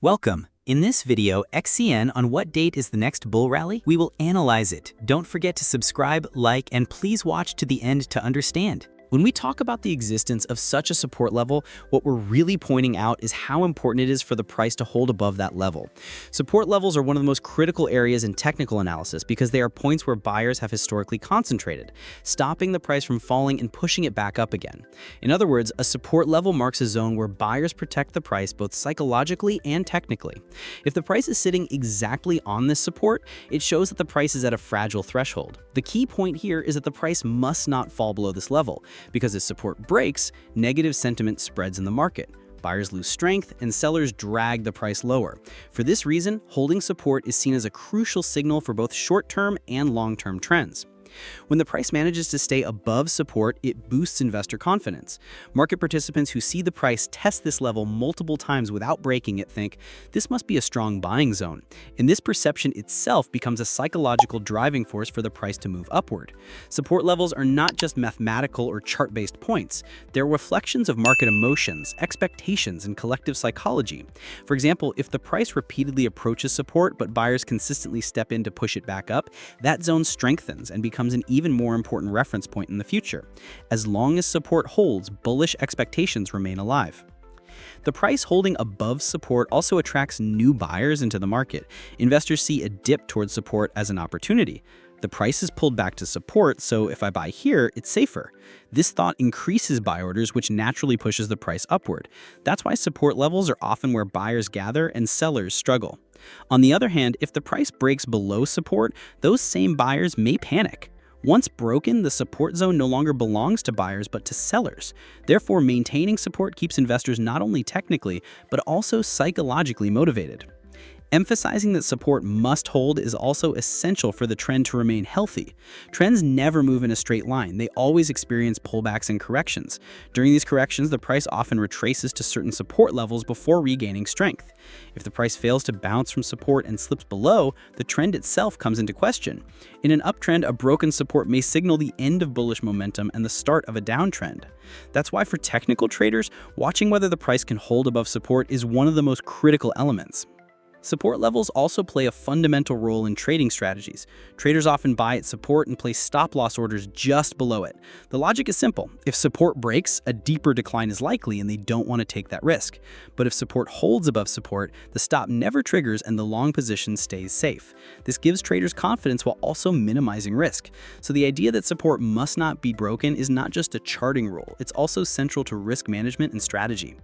Welcome. In this video, XCN on what date is the next bull rally? We will analyze it. Don't forget to subscribe, like, and please watch to the end to understand. When we talk about the existence of such a support level, what we're really pointing out is how important it is for the price to hold above that level. Support levels are one of the most critical areas in technical analysis because they are points where buyers have historically concentrated, stopping the price from falling and pushing it back up again. In other words, a support level marks a zone where buyers protect the price both psychologically and technically. If the price is sitting exactly on this support, it shows that the price is at a fragile threshold. The key point here is that the price must not fall below this level, because as support breaks, negative sentiment spreads in the market. Buyers lose strength and sellers drag the price lower. For this reason, holding support is seen as a crucial signal for both short-term and long-term trends. When the price manages to stay above support, it boosts investor confidence. Market participants who see the price test this level multiple times without breaking it think, this must be a strong buying zone. And this perception itself becomes a psychological driving force for the price to move upward. Support levels are not just mathematical or chart-based points. They're reflections of market emotions, expectations, and collective psychology. For example, if the price repeatedly approaches support but buyers consistently step in to push it back up, that zone strengthens and becomes an even more important reference point in the future. As long as support holds, bullish expectations remain alive. The price holding above support also attracts new buyers into the market. Investors see a dip towards support as an opportunity. The price is pulled back to support, so if I buy here, it's safer. This thought increases buy orders, which naturally pushes the price upward. That's why support levels are often where buyers gather and sellers struggle. On the other hand, if the price breaks below support, those same buyers may panic. Once broken, the support zone no longer belongs to buyers but to sellers. Therefore, maintaining support keeps investors not only technically, but also psychologically motivated. Emphasizing that support must hold is also essential for the trend to remain healthy. Trends never move in a straight line. They always experience pullbacks and corrections. During these corrections, the price often retraces to certain support levels before regaining strength. If the price fails to bounce from support and slips below, the trend itself comes into question. In an uptrend, a broken support may signal the end of bullish momentum and the start of a downtrend. That's why for technical traders, watching whether the price can hold above support is one of the most critical elements. Support levels also play a fundamental role in trading strategies. Traders often buy at support and place stop-loss orders just below it. The logic is simple. If support breaks, a deeper decline is likely and they don't want to take that risk. But if support holds above support, the stop never triggers and the long position stays safe. This gives traders confidence while also minimizing risk. So the idea that support must not be broken is not just a charting rule, it's also central to risk management and strategy.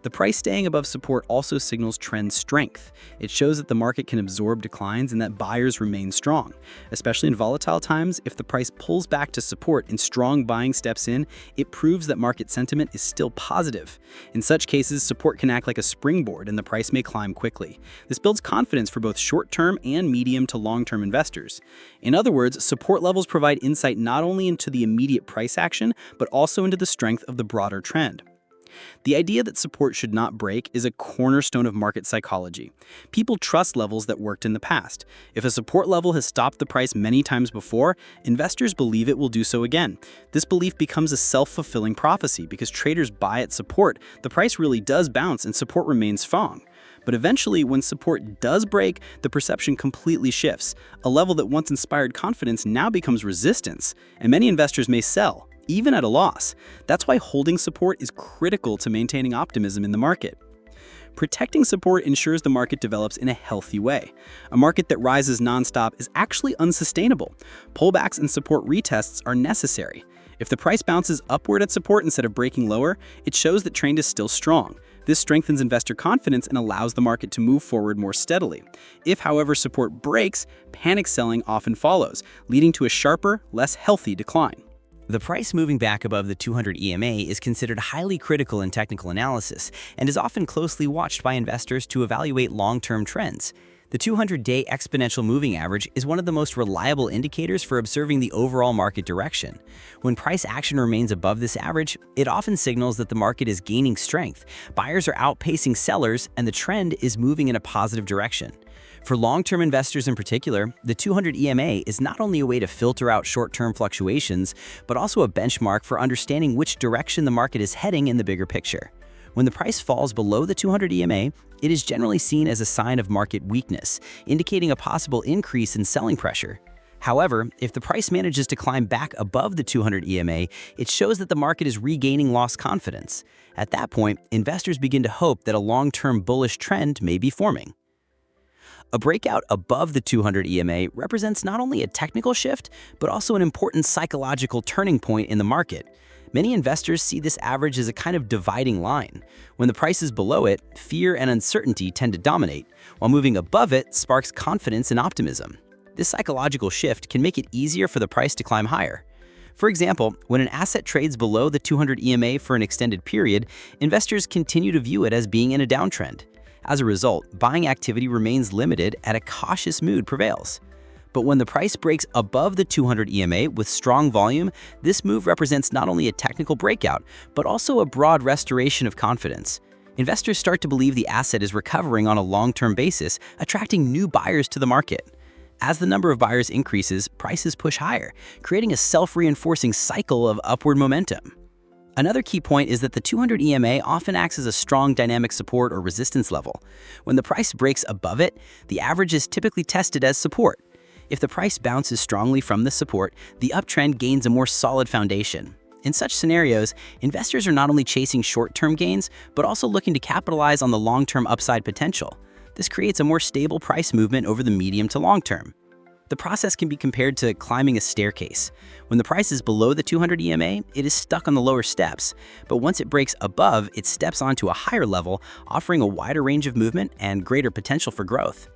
The price staying above support also signals trend strength. It shows that the market can absorb declines and that buyers remain strong. Especially in volatile times, if the price pulls back to support and strong buying steps in, it proves that market sentiment is still positive. In such cases, support can act like a springboard and the price may climb quickly. This builds confidence for both short-term and medium to long-term investors. In other words, support levels provide insight not only into the immediate price action, but also into the strength of the broader trend. The idea that support should not break is a cornerstone of market psychology. People trust levels that worked in the past. If a support level has stopped the price many times before, investors believe it will do so again. This belief becomes a self-fulfilling prophecy because traders buy at support, the price really does bounce and support remains strong. But eventually, when support does break, the perception completely shifts. A level that once inspired confidence now becomes resistance, and many investors may sell, even at a loss. That's why holding support is critical to maintaining optimism in the market. Protecting support ensures the market develops in a healthy way. A market that rises nonstop is actually unsustainable. Pullbacks and support retests are necessary. If the price bounces upward at support instead of breaking lower, it shows that trend is still strong. This strengthens investor confidence and allows the market to move forward more steadily. If, however, support breaks, panic selling often follows, leading to a sharper, less healthy decline. The price moving back above the 200 EMA is considered highly critical in technical analysis and is often closely watched by investors to evaluate long-term trends. The 200-day exponential moving average is one of the most reliable indicators for observing the overall market direction. When price action remains above this average, it often signals that the market is gaining strength, buyers are outpacing sellers, and the trend is moving in a positive direction. For long-term investors in particular, the 200 EMA is not only a way to filter out short-term fluctuations, but also a benchmark for understanding which direction the market is heading in the bigger picture. When the price falls below the 200 EMA, it is generally seen as a sign of market weakness, indicating a possible increase in selling pressure. However, if the price manages to climb back above the 200 EMA, it shows that the market is regaining lost confidence. At that point, investors begin to hope that a long-term bullish trend may be forming. A breakout above the 200 EMA represents not only a technical shift, but also an important psychological turning point in the market. Many investors see this average as a kind of dividing line. When the price is below it, fear and uncertainty tend to dominate, while moving above it sparks confidence and optimism. This psychological shift can make it easier for the price to climb higher. For example, when an asset trades below the 200 EMA for an extended period, investors continue to view it as being in a downtrend. As a result, buying activity remains limited and a cautious mood prevails. But when the price breaks above the 200 EMA with strong volume, this move represents not only a technical breakout, but also a broad restoration of confidence. Investors start to believe the asset is recovering on a long-term basis, attracting new buyers to the market. As the number of buyers increases, prices push higher, creating a self-reinforcing cycle of upward momentum. Another key point is that the 200 EMA often acts as a strong dynamic support or resistance level. When the price breaks above it, the average is typically tested as support. If the price bounces strongly from the support, the uptrend gains a more solid foundation. In such scenarios, investors are not only chasing short-term gains, but also looking to capitalize on the long-term upside potential. This creates a more stable price movement over the medium to long term. The process can be compared to climbing a staircase. When the price is below the 200 EMA, it is stuck on the lower steps, but once it breaks above, it steps onto a higher level, offering a wider range of movement and greater potential for growth.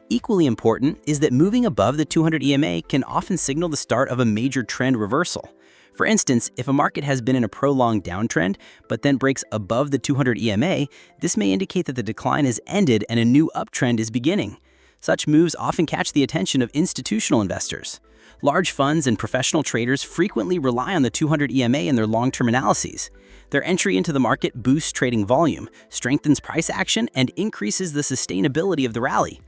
Equally important is that moving above the 200 EMA can often signal the start of a major trend reversal. For instance, if a market has been in a prolonged downtrend, but then breaks above the 200 EMA, this may indicate that the decline has ended and a new uptrend is beginning. Such moves often catch the attention of institutional investors. Large funds and professional traders frequently rely on the 200 EMA in their long-term analyses. Their entry into the market boosts trading volume, strengthens price action, and increases the sustainability of the rally.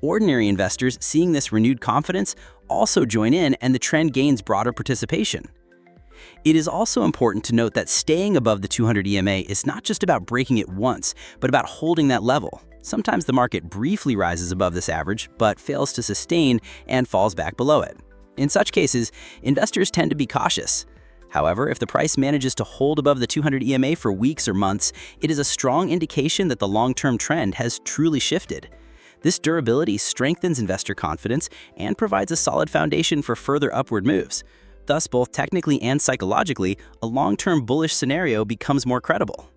Ordinary investors, seeing this renewed confidence, also join in and the trend gains broader participation. It is also important to note that staying above the 200 EMA is not just about breaking it once, but about holding that level. Sometimes the market briefly rises above this average, but fails to sustain and falls back below it. In such cases, investors tend to be cautious. However, if the price manages to hold above the 200 EMA for weeks or months, it is a strong indication that the long-term trend has truly shifted. This durability strengthens investor confidence and provides a solid foundation for further upward moves. Thus, both technically and psychologically, a long-term bullish scenario becomes more credible.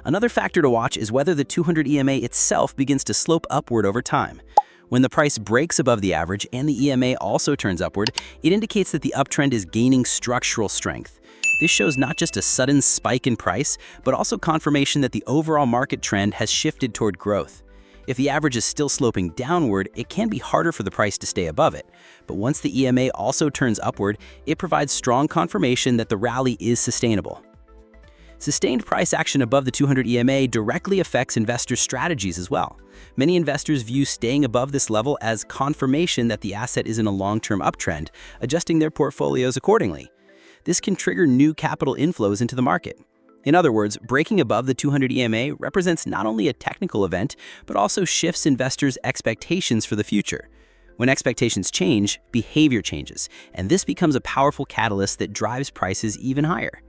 Another factor to watch is whether the 200 EMA itself begins to slope upward over time. When the price breaks above the average and the EMA also turns upward, it indicates that the uptrend is gaining structural strength. This shows not just a sudden spike in price, but also confirmation that the overall market trend has shifted toward growth. If the average is still sloping downward, it can be harder for the price to stay above it. But once the EMA also turns upward, it provides strong confirmation that the rally is sustainable. Sustained price action above the 200 EMA directly affects investors' strategies as well. Many investors view staying above this level as confirmation that the asset is in a long-term uptrend, adjusting their portfolios accordingly. This can trigger new capital inflows into the market. In other words, breaking above the 200 EMA represents not only a technical event, but also shifts investors' expectations for the future. When expectations change, behavior changes, and this becomes a powerful catalyst that drives prices even higher.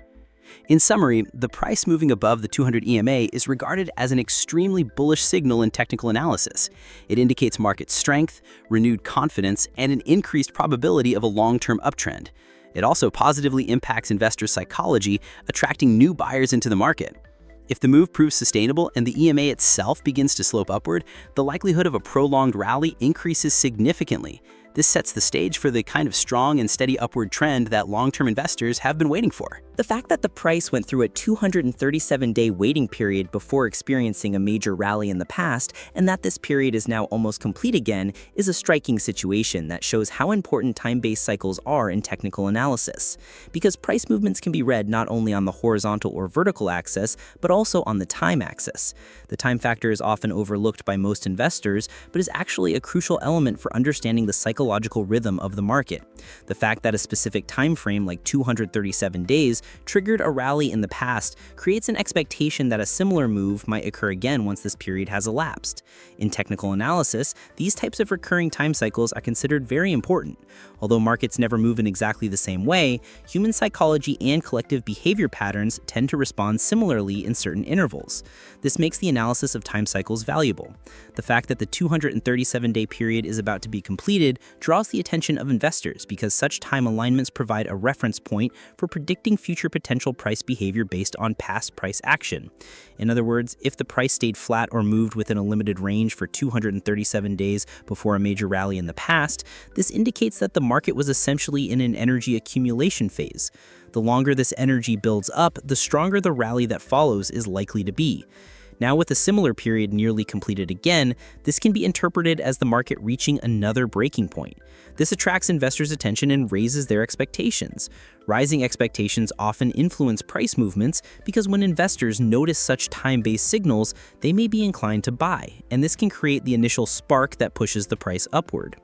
In summary, the price moving above the 200 EMA is regarded as an extremely bullish signal in technical analysis. It indicates market strength, renewed confidence, and an increased probability of a long-term uptrend. It also positively impacts investor psychology, attracting new buyers into the market. If the move proves sustainable and the EMA itself begins to slope upward, the likelihood of a prolonged rally increases significantly. This sets the stage for the kind of strong and steady upward trend that long-term investors have been waiting for. The fact that the price went through a 237-day waiting period before experiencing a major rally in the past, and that this period is now almost complete again, is a striking situation that shows how important time-based cycles are in technical analysis. Because price movements can be read not only on the horizontal or vertical axis, but also on the time axis. The time factor is often overlooked by most investors, but is actually a crucial element for understanding the psychological psychological rhythm of the market. The fact that a specific time frame like 237 days triggered a rally in the past creates an expectation that a similar move might occur again once this period has elapsed. In technical analysis, these types of recurring time cycles are considered very important. Although markets never move in exactly the same way, human psychology and collective behavior patterns tend to respond similarly in certain intervals. This makes the analysis of time cycles valuable. The fact that the 237-day period is about to be completed draws the attention of investors because such time alignments provide a reference point for predicting future potential price behavior based on past price action. In other words, if the price stayed flat or moved within a limited range for 237 days before a major rally in the past, this indicates that the market was essentially in an energy accumulation phase. The longer this energy builds up, the stronger the rally that follows is likely to be. Now, with a similar period nearly completed again, this can be interpreted as the market reaching another breaking point. This attracts investors' attention and raises their expectations. Rising expectations often influence price movements because when investors notice such time-based signals, they may be inclined to buy, and this can create the initial spark that pushes the price upward.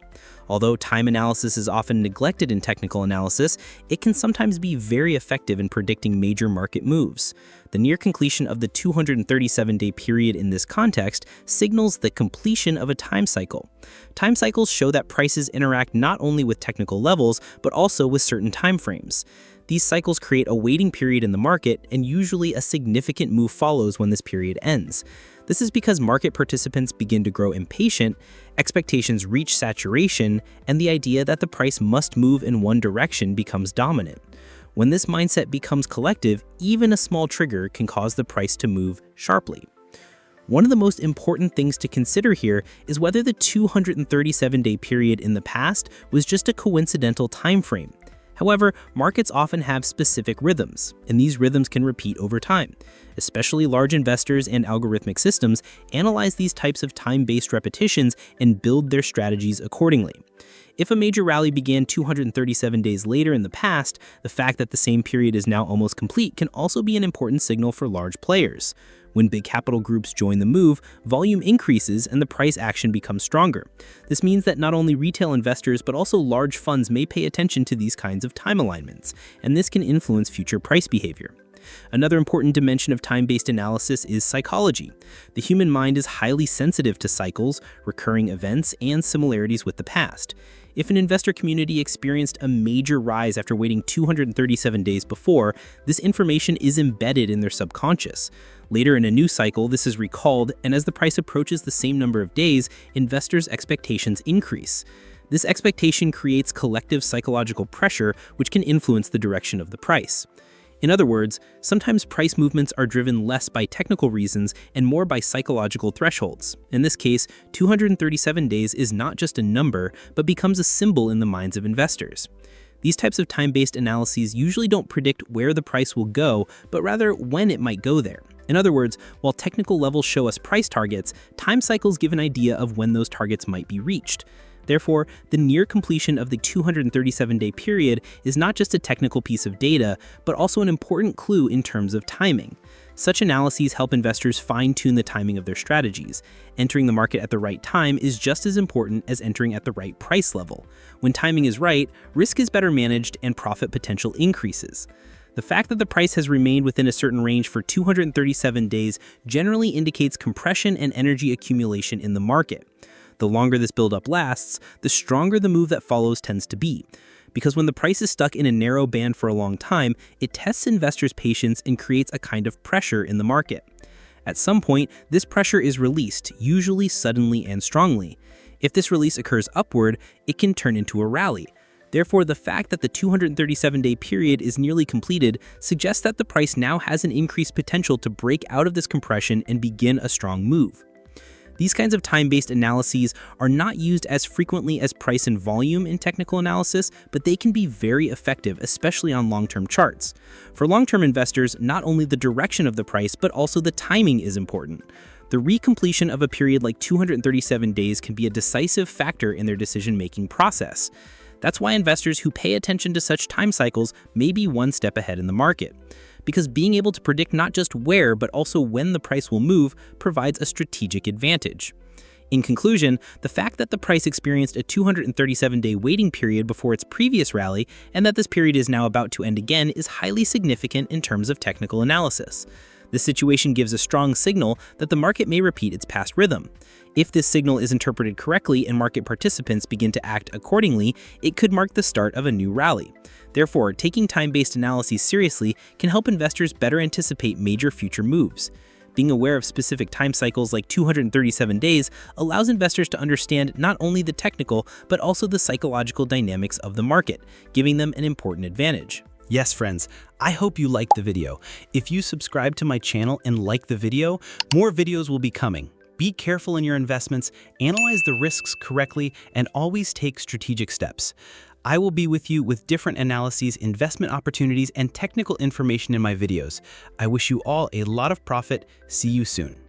Although time analysis is often neglected in technical analysis, it can sometimes be very effective in predicting major market moves. The near completion of the 237-day period in this context signals the completion of a time cycle. Time cycles show that prices interact not only with technical levels, but also with certain time frames. These cycles create a waiting period in the market, and usually a significant move follows when this period ends. This is because market participants begin to grow impatient, expectations reach saturation, and the idea that the price must move in one direction becomes dominant. When this mindset becomes collective, even a small trigger can cause the price to move sharply. One of the most important things to consider here is whether the 237-day period in the past was just a coincidental time frame. However, markets often have specific rhythms, and these rhythms can repeat over time. Especially large investors and algorithmic systems analyze these types of time-based repetitions and build their strategies accordingly. If a major rally began 237 days later in the past, the fact that the same period is now almost complete can also be an important signal for large players. When big capital groups join the move, volume increases and the price action becomes stronger. This means that not only retail investors but also large funds may pay attention to these kinds of time alignments, and this can influence future price behavior. Another important dimension of time-based analysis is psychology. The human mind is highly sensitive to cycles, recurring events, and similarities with the past. If an investor community experienced a major rise after waiting 237 days before, this information is embedded in their subconscious. Later in a new cycle, this is recalled, and as the price approaches the same number of days, investors' expectations increase. This expectation creates collective psychological pressure, which can influence the direction of the price. In other words, sometimes price movements are driven less by technical reasons and more by psychological thresholds. In this case, 237 days is not just a number, but becomes a symbol in the minds of investors. These types of time-based analyses usually don't predict where the price will go, but rather when it might go there. In other words, while technical levels show us price targets, time cycles give an idea of when those targets might be reached. Therefore, the near completion of the 237-day period is not just a technical piece of data, but also an important clue in terms of timing. Such analyses help investors fine-tune the timing of their strategies. Entering the market at the right time is just as important as entering at the right price level. When timing is right, risk is better managed and profit potential increases. The fact that the price has remained within a certain range for 237 days generally indicates compression and energy accumulation in the market. The longer this buildup lasts, the stronger the move that follows tends to be. Because when the price is stuck in a narrow band for a long time, it tests investors' patience and creates a kind of pressure in the market. At some point, this pressure is released, usually suddenly and strongly. If this release occurs upward, it can turn into a rally. Therefore, the fact that the 237-day period is nearly completed suggests that the price now has an increased potential to break out of this compression and begin a strong move. These kinds of time-based analyses are not used as frequently as price and volume in technical analysis, but they can be very effective, especially on long-term charts. For long-term investors, not only the direction of the price, but also the timing is important. The recompletion of a period like 237 days can be a decisive factor in their decision-making process. That's why investors who pay attention to such time cycles may be one step ahead in the market. Because being able to predict not just where, but also when the price will move provides a strategic advantage. In conclusion, the fact that the price experienced a 237-day waiting period before its previous rally and that this period is now about to end again is highly significant in terms of technical analysis. This situation gives a strong signal that the market may repeat its past rhythm. If this signal is interpreted correctly and market participants begin to act accordingly, it could mark the start of a new rally. Therefore, taking time-based analyses seriously can help investors better anticipate major future moves. Being aware of specific time cycles like 237 days allows investors to understand not only the technical but also the psychological dynamics of the market, giving them an important advantage. Yes, friends, I hope you liked the video. If you subscribe to my channel and like the video, more videos will be coming. Be careful in your investments, analyze the risks correctly, and always take strategic steps. I will be with you with different analyses, investment opportunities, and technical information in my videos. I wish you all a lot of profit. See you soon.